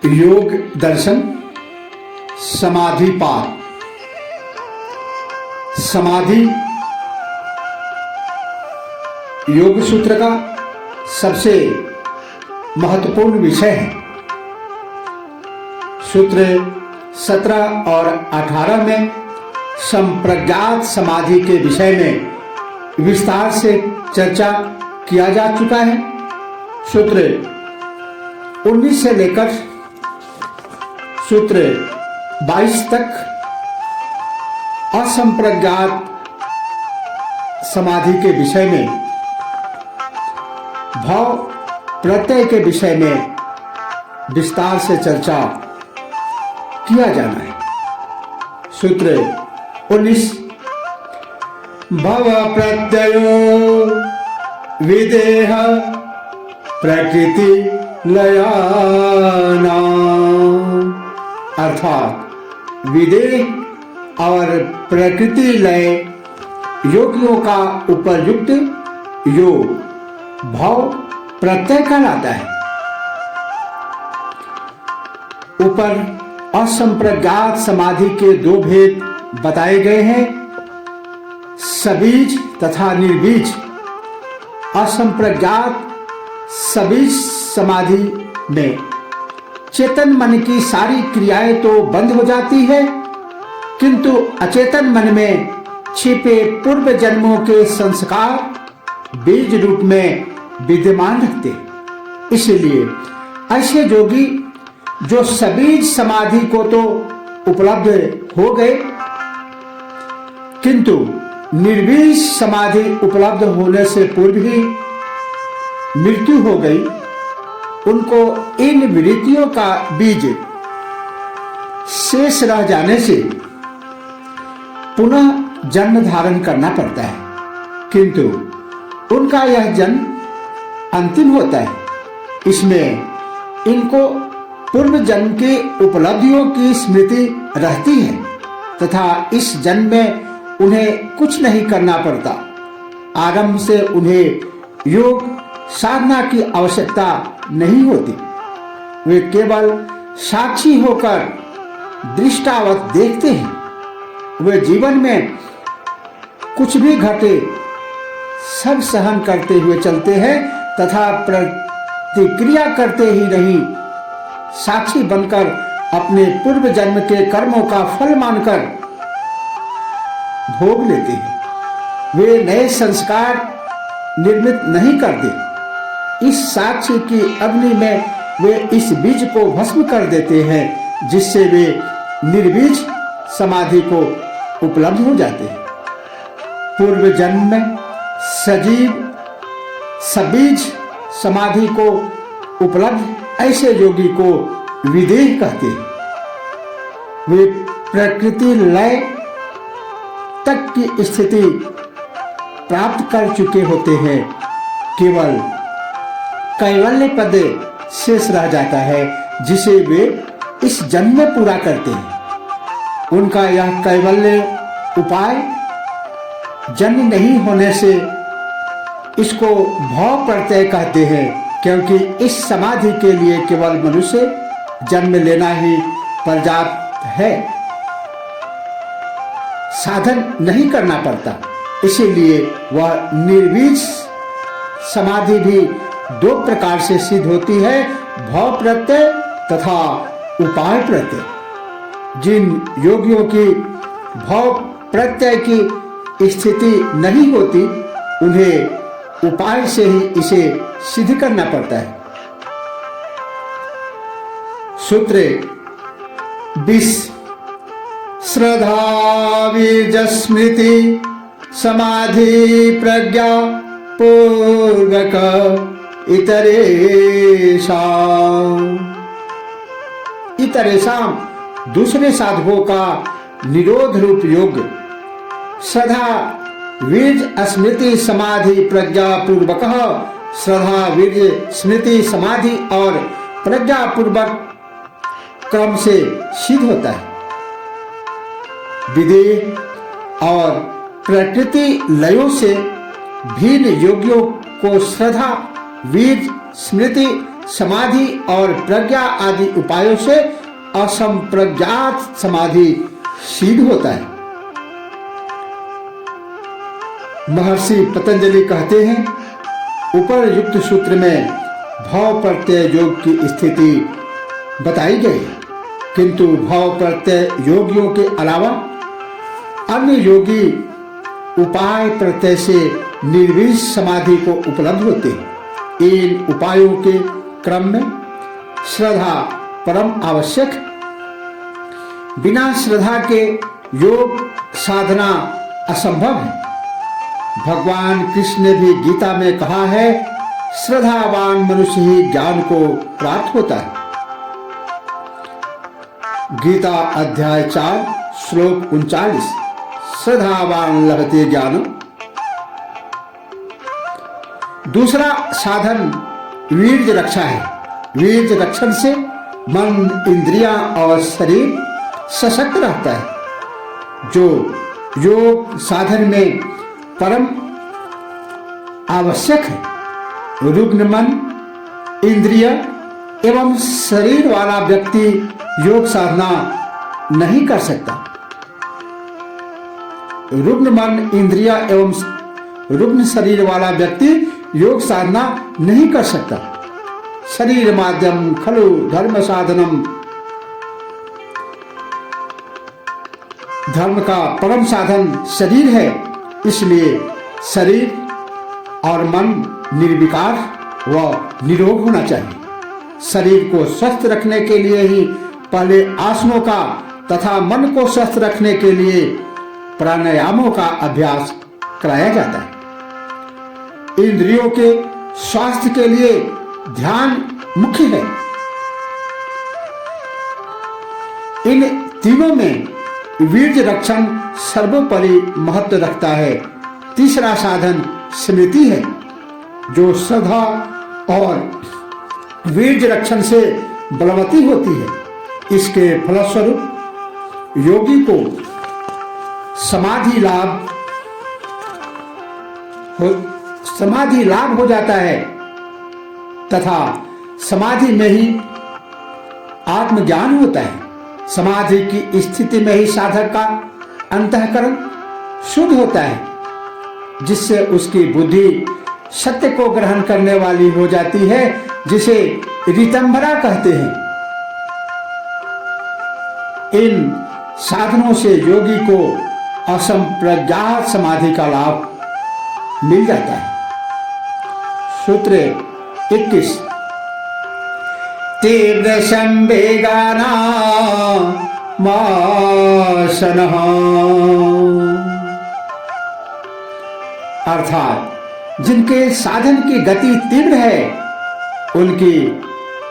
योग दर्शन समाधिपात। समाधि योग सूत्र का सबसे महत्वपूर्ण विषय है। सूत्र 17 और 18 में संप्रज्ञात समाधि के विषय में विस्तार से चर्चा किया जा चुका है। सूत्र 19 से लेकर सूत्र 22 तक असंप्रज्ञात समाधि के विषय में, भाव प्रत्यय के विषय में विस्तार से चर्चा किया जाना है। सूत्र 19 भव प्रत्ययो विदेह प्रकृति लयाना, अर्थात विदेह और प्रकृति लय योगियों का उपयुक्त योग भाव प्रत्यय कहलाता है। ऊपर असंप्रज्ञात समाधि के दो भेद बताए गए हैं, सबीज तथा निर्बीज। असंप्रज्ञात सबीज समाधि में चेतन मन की सारी क्रियाएं तो बंद हो जाती है, किंतु अचेतन मन में छिपे पूर्व जन्मों के संस्कार बीज रूप में विद्यमान रहते। इसलिए ऐसे योगी जो सबीज समाधि को तो उपलब्ध हो गए, किंतु निर्बीज समाधि उपलब्ध होने से पूर्व ही मृत्यु हो गई, उनको इन वृत्तियों का बीज शेष रह जाने से पुनः जन्म धारण करना पड़ता है, किंतु उनका यह जन्म अंतिम होता है। इसमें इनको पूर्व जन्म की उपलब्धियों की स्मृति रहती है तथा इस जन्म में उन्हें कुछ नहीं करना पड़ता। आरंभ से उन्हें योग साधना की आवश्यकता नहीं होती। वे केवल साक्षी होकर दृष्टावत देखते हैं। वे जीवन में कुछ भी घटे सब सहन करते हुए चलते हैं तथा प्रतिक्रिया करते ही नहीं, साक्षी बनकर अपने पूर्व जन्म के कर्मों का फल मानकर भोग लेते हैं। वे नए संस्कार निर्मित नहीं करते। इस साक्षी की अग्नि में वे इस बीज को भस्म कर देते हैं, जिससे वे निर्बीज समाधि को उपलब्ध हो जाते हैं। पूर्व जन्म में सजीव सबीज समाधि को उपलब्ध ऐसे योगी को विदेह कहते हैं। वे प्रकृति लय तक की स्थिति प्राप्त कर चुके होते हैं। केवल कैवल्य पद शेष रह जाता है, जिसे वे इस जन्म में पूरा करते हैं। उनका यह कैवल्य उपाय जन्म नहीं होने से इसको भाव प्रत्यय कहते हैं, क्योंकि इस समाधि के लिए केवल मनुष्य जन्म लेना ही पर्याप्त है, साधन नहीं करना पड़ता। इसीलिए वह निर्बीज समाधि भी दो प्रकार से सिद्ध होती है, भाव प्रत्यय तथा उपाय प्रत्यय। जिन योगियों की भाव प्रत्यय की स्थिति नहीं होती, उन्हें उपाय से ही इसे सिद्ध करना पड़ता है। सूत्र 20 श्रद्धा बीज स्मृति समाधि प्रज्ञा पूर्वक इतरेषाम दूसरे साधकों का निरोध रूप योग श्रद्धा वीर्य स्मृति समाधि प्रज्ञा पूर्वक, श्रद्धा वीर्य स्मृति समाधि और प्रज्ञा पूर्वक क्रम से सिद्ध होता है। विदेह और प्रकृति लयों से भिन्न योगियों को श्रद्धा वीर्य स्मृति समाधि और प्रज्ञा आदि उपायों से असंप्रज्ञात समाधि सिद्ध होता है। महर्षि पतंजलि कहते हैं, उपरयुक्त सूत्र में भाव प्रत्यय योग की स्थिति बताई गई, किंतु भाव प्रत्यय योगियों के अलावा अन्य योगी उपाय प्रत्यय से निर्विष समाधि को उपलब्ध होते हैं। इन उपायों के क्रम में श्रद्धा परम आवश्यक है। बिना श्रद्धा के योग साधना असंभव है। भगवान कृष्ण ने भी गीता में कहा है, श्रद्धावान मनुष्य ही ज्ञान को प्राप्त होता है। गीता अध्याय 4 श्लोक 39, श्रद्धावान लभते ज्ञान। दूसरा साधन वीर्य रक्षा है। वीर्य रक्षण से मन, इंद्रियां और शरीर सशक्त रहता है, जो योग साधन में परम आवश्यक है। रुग्ण मन, इंद्रिय एवं शरीर वाला व्यक्ति योग साधना नहीं कर सकता। रुग्ण मन, इंद्रिय एवं रुग्ण शरीर वाला व्यक्ति योग साधना नहीं कर सकता। शरीर माध्यम खलु धर्म साधनम, धर्म का परम साधन शरीर है। इसलिए शरीर और मन निर्विकार व निरोग होना चाहिए। शरीर को स्वस्थ रखने के लिए ही पहले आसनों का तथा मन को स्वस्थ रखने के लिए प्राणायामों का अभ्यास कराया जाता है। इंद्रियों के स्वास्थ्य के लिए ध्यान मुख्य है। इन तीनों में वीर्य रक्षण सर्वोपरि महत्व रखता है। तीसरा साधन स्मृति है, जो श्रद्धा और वीर्य रक्षण से बलवती होती है। इसके फलस्वरूप योगी को समाधि लाभ हो जाता है तथा समाधि में ही आत्मज्ञान होता है। समाधि की स्थिति में ही साधक का अंतःकरण शुद्ध होता है, जिससे उसकी बुद्धि सत्य को ग्रहण करने वाली हो जाती है, जिसे ऋतंभरा कहते हैं। इन साधनों से योगी को असंप्रज्ञात समाधि का लाभ मिल जाता है। सूत्र 21, तीव्र संवेगाना मासनः, अर्थात जिनके साधन की गति तीव्र है, उनकी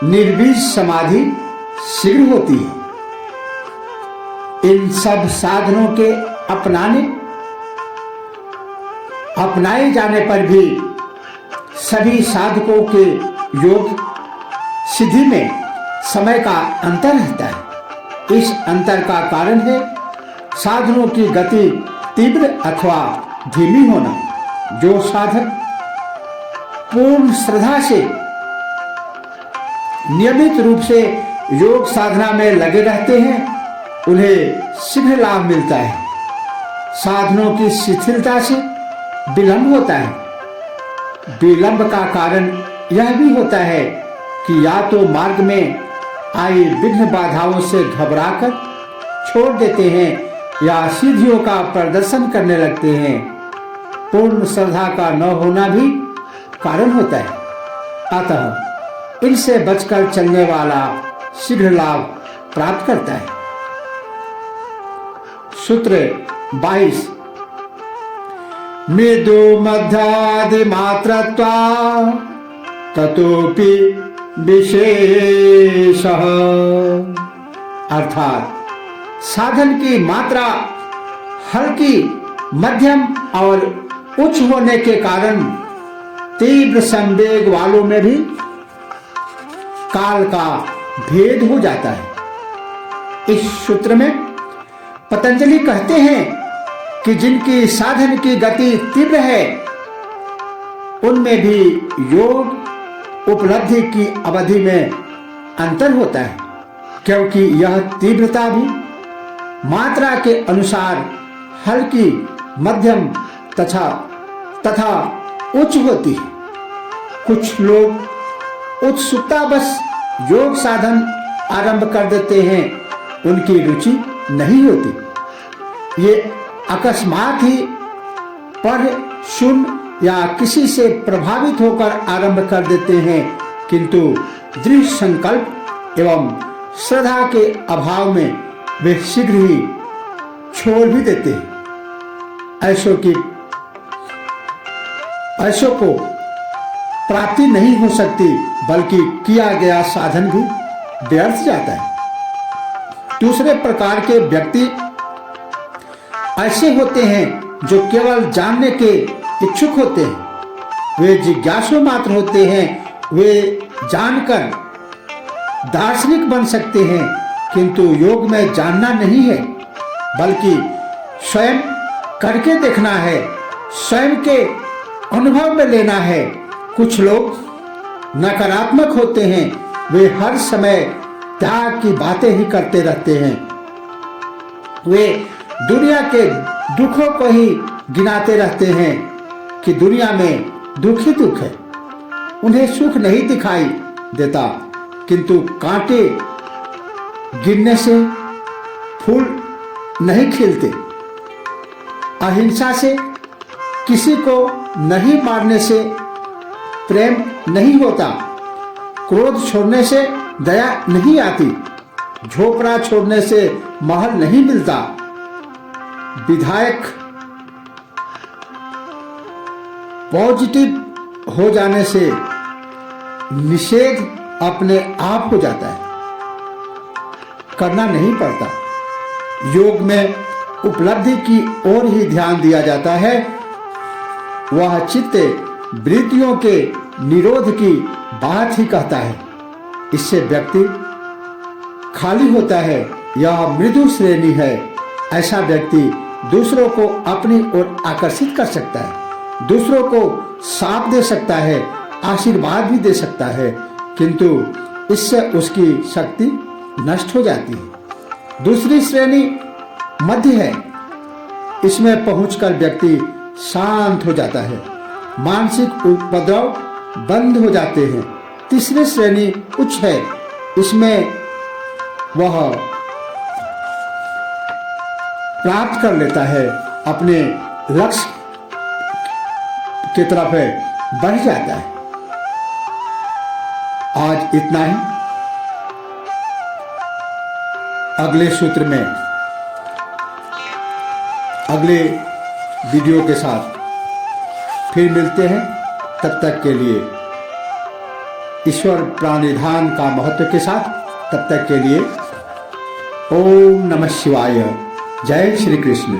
निर्विष समाधि शीघ्र होती है। इन सब साधनों के अपनाए जाने पर भी सभी साधकों के योग सिद्धि में समय का अंतर रहता है। इस अंतर का कारण है साधनों की गति तीव्र अथवा धीमी होना। जो साधक पूर्ण श्रद्धा से नियमित रूप से योग साधना में लगे रहते हैं, उन्हें शीघ्र लाभ मिलता है। साधनों की शिथिलता से विलंब होता है। विलंब का कारण यह भी होता है कि या तो मार्ग में आई विघ्न बाधाओं से घबराकर छोड़ देते हैं या सिद्धियों का प्रदर्शन करने लगते हैं। पूर्ण श्रद्धा का न होना भी कारण होता है। अतः इनसे बचकर चलने वाला शीघ्र लाभ प्राप्त करता है। सूत्र 22, मृदु मध्यादि मात्रत्वा ततोपि विशेषः, अर्थात साधन की मात्रा हल्की, मध्यम और उच्च होने के कारण तीव्र संवेग वालों में भी काल का भेद हो जाता है। इस सूत्र में पतंजलि कहते हैं कि जिनकी साधन की गति तीव्र है, उनमें भी योग उपलब्धि की अवधि में अंतर होता है, क्योंकि यह तीव्रता भी मात्रा के अनुसार हल्की, मध्यम तथा उच्च होती है। कुछ लोग उत्सुकतावश योग साधन आरंभ कर देते हैं, उनकी रुचि नहीं होती। ये अकस्मात ही पढ़, सुन या किसी से प्रभावित होकर आरंभ कर देते हैं, किंतु दृढ़ संकल्प एवं श्रद्धा के अभाव में वे शीघ्र ही छोड़ भी देते हैं। ऐसों को प्राप्ति नहीं हो सकती, बल्कि किया गया साधन भी व्यर्थ जाता है। दूसरे प्रकार के व्यक्ति ऐसे होते हैं जो केवल जानने के इच्छुक होते हैं। वे जिज्ञासु मात्र होते हैं। वे जानकर दार्शनिक बन सकते हैं, किंतु योग में जानना नहीं है, बल्कि स्वयं करके देखना है, स्वयं के अनुभव में लेना है। कुछ लोग नकारात्मक होते हैं। वे हर समय त्याग की बातें ही करते रहते हैं। वे दुनिया के दुखों को ही गिनाते रहते हैं कि दुनिया में दुख ही दुख है। उन्हें सुख नहीं दिखाई देता, किंतु कांटे गिरने से फूल नहीं खिलते। अहिंसा से, किसी को नहीं मारने से प्रेम नहीं होता। क्रोध छोड़ने से दया नहीं आती। झोपड़ा छोड़ने से महल नहीं मिलता। विधायक पॉजिटिव हो जाने से निषेध अपने आप हो जाता है, करना नहीं पड़ता। योग में उपलब्धि की ओर ही ध्यान दिया जाता है। वह चित्त वृत्तियों के निरोध की बात ही कहता है। इससे व्यक्ति खाली होता है। यह मृदु श्रेणी है। ऐसा व्यक्ति दूसरों को अपनी ओर आकर्षित कर सकता है, दूसरों को साथ दे सकता है, आशीर्वाद भी दे सकता है, किंतु इससे उसकी शक्ति नष्ट हो जाती है। दूसरी श्रेणी मध्य है। इसमें पहुंचकर व्यक्ति शांत हो जाता है, मानसिक उपद्रव बंद हो जाते हैं। तीसरी श्रेणी उच्च है। इसमें वह प्राप्त कर लेता है, अपने लक्ष्य की तरफ बढ़ जाता है। आज इतना ही। अगले सूत्र में अगले वीडियो के साथ फिर मिलते हैं। तब तक के लिए ईश्वर प्राणिधान का महत्व के साथ, तब तक के लिए ओम नमः शिवाय। जय श्री कृष्ण।